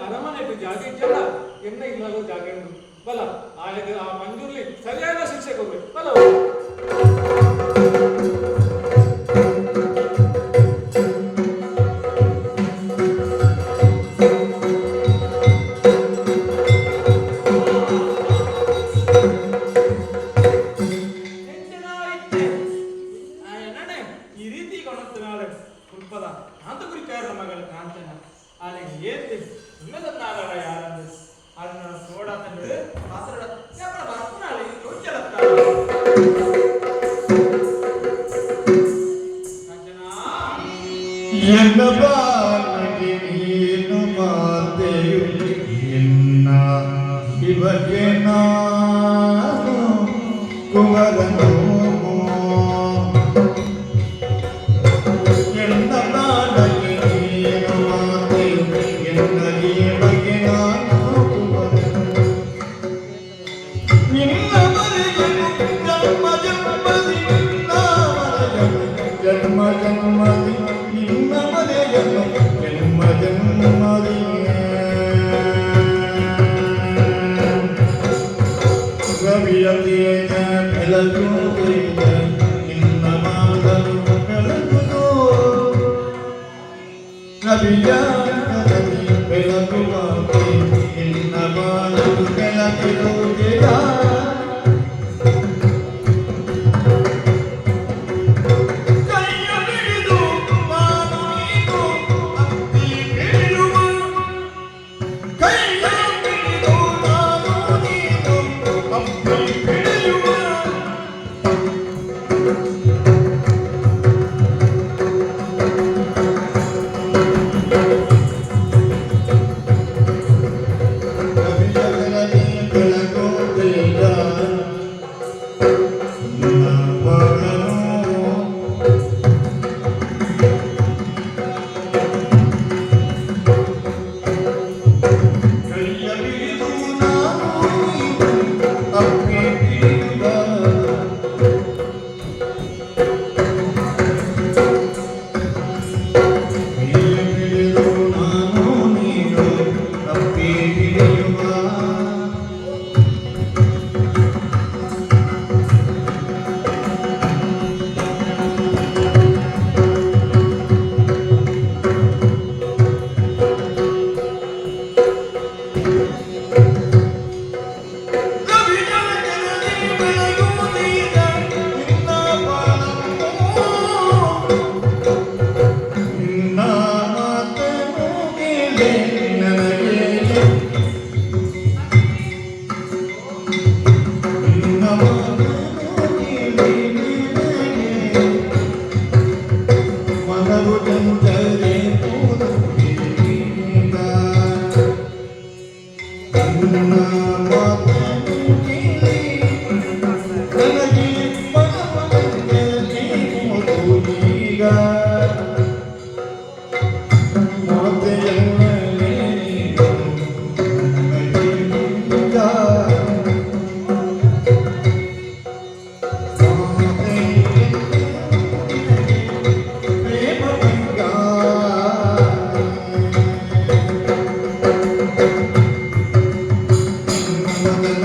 ಅರಮನೆ ಜಾಗ ಇದ್ದಲ್ಲ ಎಣ್ಣೆ ಇಲ್ಲದ ಜಾಗ ಬಲ ಆ ಮಂಜೂರ್ಲಿ ಸರಿಯಾದ ಶಿಕ್ಷೆ ಕೊಡ್ಬೇಕು ಬಲ Thank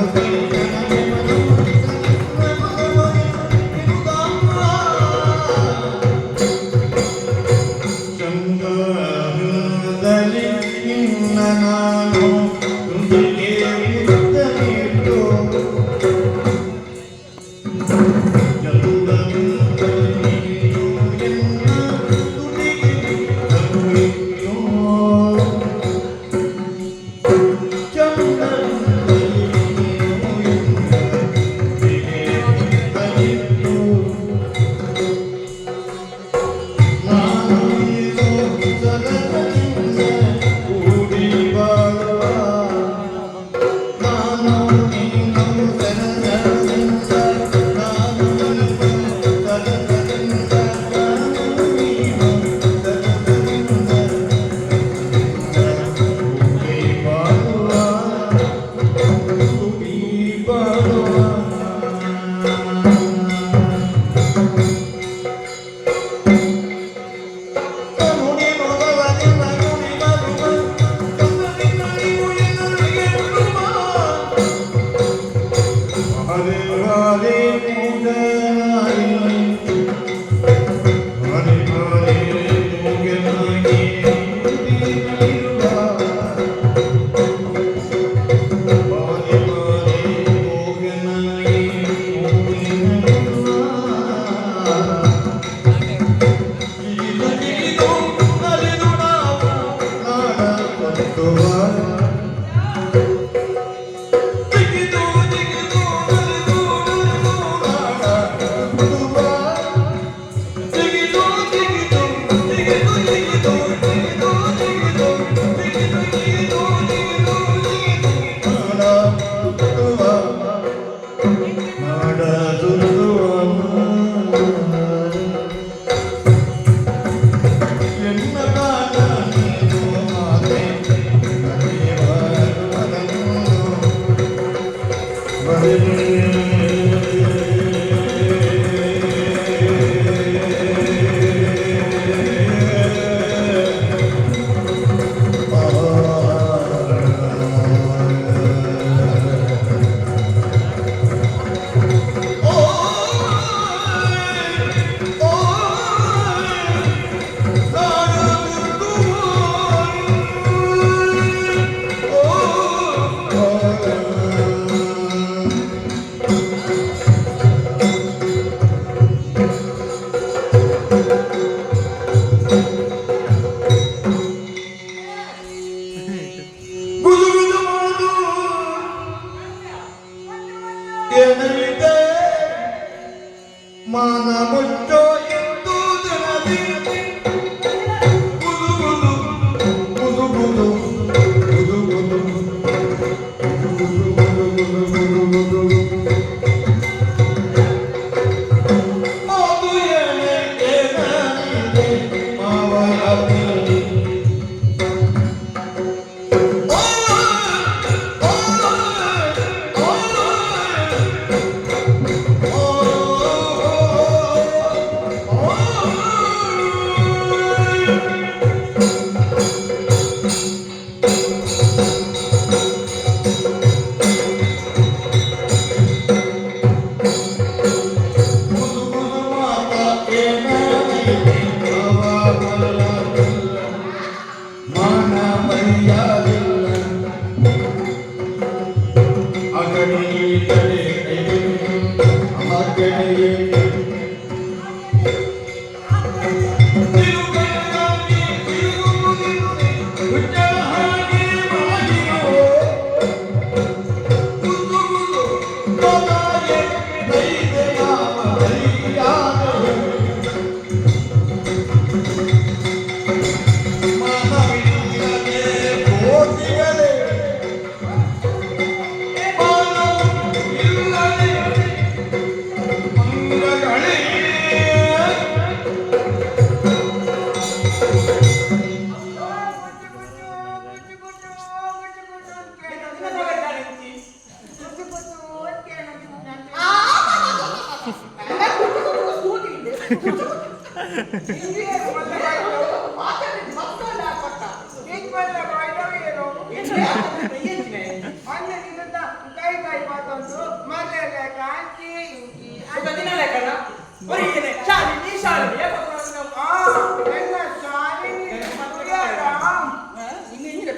you. Bye.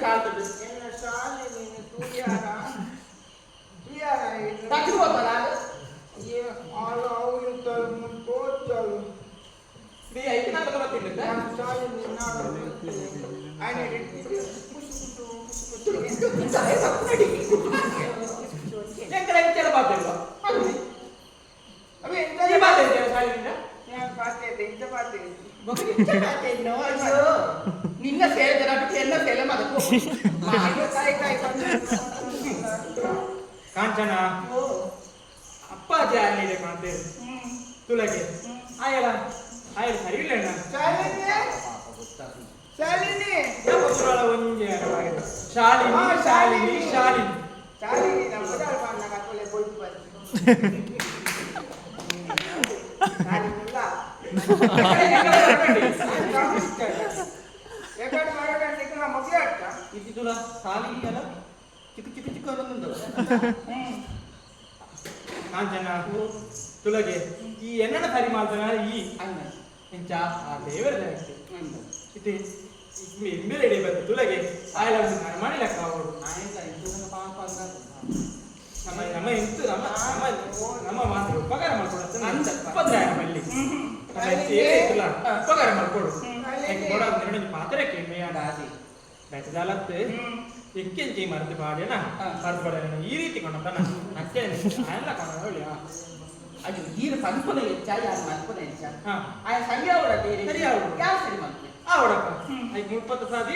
ಆಡ್ತದೆ ಎಲ್ಲ ಶಾಲೆ ನೀನು ತುಳಿಯಾರ ತುಳಿಯಾರ ತಕ್ಷಣ ಹೋಗ್ತಾರ ಆಳು ಅವಳು ತೋಚಲು ನೀ ಐದು ನಾಲ್ಕು ಬರ್ತೀನಿ ಶಾಲೆ ನೀನು ಆಯ್ನೆ ಎಂಕಡೆ ಬಾತಿಲ್ವಾ ಅವೆ ಎಂತ ಬಾತಿದ್ದೇವೆ ಶಾಲೆಯಿಂದ ഞാൻ പാത്തേ ಇಂತ ಪಾತೆ ನಿನ್ನ ಸೇರಿದ ಎಲ್ಲ ಸೇಲೆ ಮಾಡಬೇಕು ಕಾಂಚನ ಅಪ್ಪಾಜಿ ಆಗಿದೆ ಕಾಣ್ತೇವೆ ತುಳಗೆ ಆಯಲ ಆಯಲ ಸರಿ ಇಲ್ಲ ಶಾಲಿನಿ ಶಾಲಿನಿ ಒಂಜೆ ಶಾಲಿನಿ ಶಾಲಿನಿ ಶಾಲಿನಿ ಶಾಲಿನಿ ನಮ್ಮ ಬದಾಳ ಪಾನ ಕತ್ತಲೆ ಬೋಯ್ತು ಬಂತು ಶಾಲಿನಿಲ್ಲ ಎಕಡೆ ಮಾಡಬೇಡಿ ಈಗ ಮದುವೆ ಆಗ್ತಾ ಇದು ತುಳ ಶಾಲಿನಿ ಅಲ್ಲ ಚಿಕ್ಕ ಚಿಕ್ಕ ಚಿಕ್ಕ ಒಂದೊಂದು ಕಾಂಚನ ತುಳಗೆ ಈ ಎನ್ನಡ ಸರಿ ಮಾಡ್ತಾನ ಈ ಅನ್ನ ಎಂಚ ಆ ದೇವರ ಇದು ಎಂಬೆಲೆ ಬಂತು ತುಳಗೆ ಆಯಲ ಮಾಡಿ ಲೆಕ್ಕ ಅವರು ನಮ್ಮ ನಮ್ಮ ಎಂತು ನಮ್ಮ ನಮ್ಮ ನಮ್ಮ ಮಾತ್ರ ಉಪಕಾರ ಮಾಡ್ಕೊಡುತ್ತೆ ಉಪದ್ರಾಯ ನಮ್ಮಲ್ಲಿ ಉಪಕಾರ ಮಾಡ್ಕೊಡು ಪಾತ್ರೆ ಕೇಳ್ಮೆಯಾಡ ಆದಿ ಬೆಟ್ಟದಾಲತ್ತು ಎಕ್ಕೆಂಚಿ ಮರೆತು ಪಾಡ್ಯನ ಮರೆತು ಪಾಡ್ಯನ ಈ ರೀತಿ ಕೊಂಡಂತಾನ ನಕ್ಕೆ ಎಲ್ಲ ಕೊಂಡ ಅದು ಈರ ಕಲ್ಪನೆ ಹೆಚ್ಚ ಯಾರ ಕಲ್ಪನೆ ಹೆಚ್ಚ ಹಾ ಆ ಸರಿಯಾವಡ ಸರಿಯಾವಡ ಯಾವ ಸರಿ ಮಾಡ್ತಾರೆ ಆ ಒಡಕ 30 ಸಾದಿ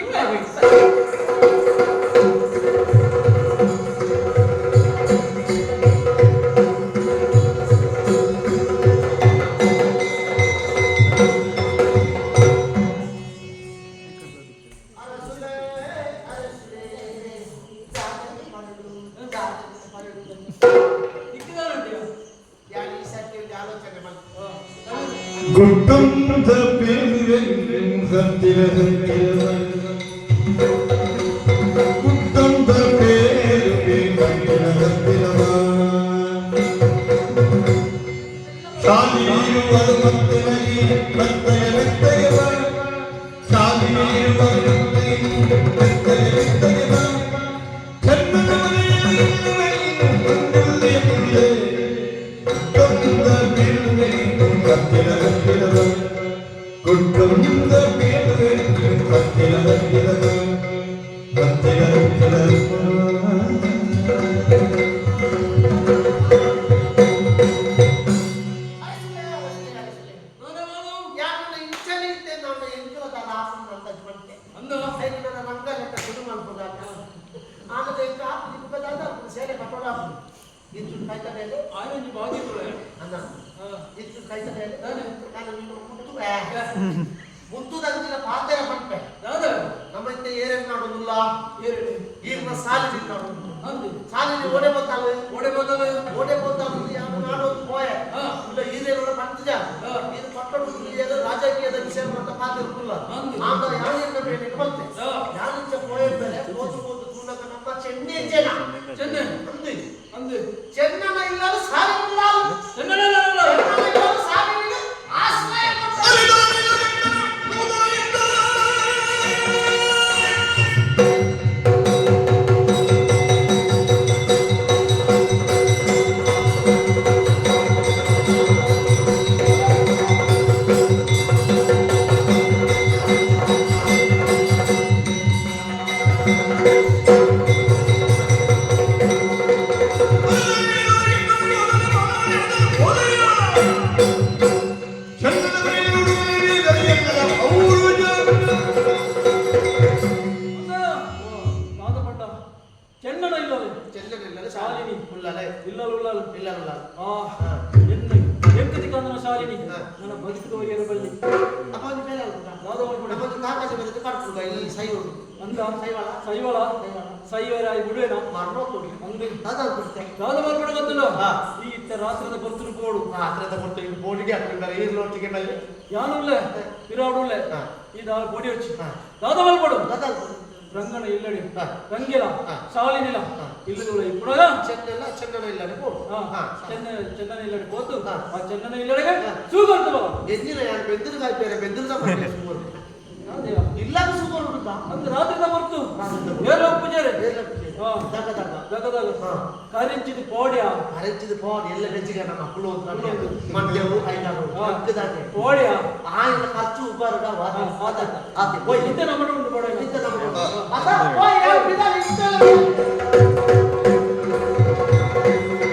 ಗುಟ್ಟಂ ತಪ್ಪಿವೆ ಹತ್ತಿರ ಗುಟ್ಟಂ ತಪ್ಪಿವೆ ಹತ್ತಿರ ಶಾಲಿನಿರುವರು ಮತ್ತೆ ನಗಿ ಮೆತ್ತಯ ಮೆತ್ತಯವ ಶಾಲಿನಿರುವರು ಮೆತ್ತಯ ಮೆತ್ತಯವ ಚಂದನ ಮುತ್ತುದಂಚಿನ ಪಾತ್ರೆ ಪಂಪೆ ನಮ್ಮಂತೆ ಏರೇನು ಮಾಡೋದಿಲ್ಲ ಈಗಿನ ಸಾಲಿನ ನೋಡೋದು ಸಾಲಿನ ಓಡೆ ಬೋತಾಲು ಯಾರು ನಾಡೋದು ಪೋಯ ಇಲ್ಲ ಹಿರಿಯರ ಪಂಚಜ ಇದು ಪಟ್ಟಣದ ರಾಜಕೀಯದ ವಿಷಯ ಅಂತ ಪಾತ್ರ ಇರುತ್ತಿಲ್ಲ ಆಗ ಯಾನಿಂದ ಬೇರೆ ಬಂತೆ ಯಾನಿಂಚ ಪೋಯ ಬೇರೆ ಓದು ತೂನಕ ನಮ್ಮ ಚೆನ್ನೈ ಜನ ಅಂದು ಚೆನ್ನನ ಇಲ್ಲದ ಸಾಲಿನಿಲ್ಲ ಚೆನ್ನನ ಇಲ್ಲದ ಸಾಲಿನಿಗೆ ಆಶ್ರಯ ಸೈವರಾಯಿ ಬಿಡುವೇನಾ ಈ ರಾತ್ರದ ಬರ್ತರು ಬೋಡು ರಾತ್ರದ ಬರ್ತರು ಬೋಡಿಗೆ ಹಾಕಿದ್ದಾರೆ ಈ ಲೋಟಿಗೆ ಮೇಲೆ ಯಾನುಲ್ಲ ವಿರಾಡುಲ್ಲ ಈ ಬೋಡಿ వచ్చి దాదావల్ పడు రంగన ఇల్లడి రంగిల సాలినిల ఇల్లుల ఇప్పుడుగా చెన్నన ఇల్లడి పో చెన్నన ఇల్లడి పోతు ఆ చెన్నన ఇల్లడిగా చూగొర్త బావ ఎన్నిన యాన్ బెందురు కాయిపేరే బెందురుదా పడే సుమర్ ಇಲ್ಲ ಸುಗರ್ ಉಂಟಾ ಅಂದ್ರೆ ರಾತ್ರಿದ ಬರ್ತು ಏರ್ಲ ಪೂಜಾರಿ ಕರಿಂಚಿದ ಪೋಡಿಯಾ ಅರೆಚ್ಚಿದ ಪೋಡ್ ಎಲ್ಲ ಬೆಚ್ಚಿಗೆ ನಮ್ಮ ಮಕ್ಕಳು ಮಂಡ್ಯವು ಐದಾರು ಪೋಡಿಯಾ ಆಯ್ನ ಖರ್ಚು ಉಪಾರದ ಇಂತ ನಮ್ಮ ಉಂಟು ಪೋಡ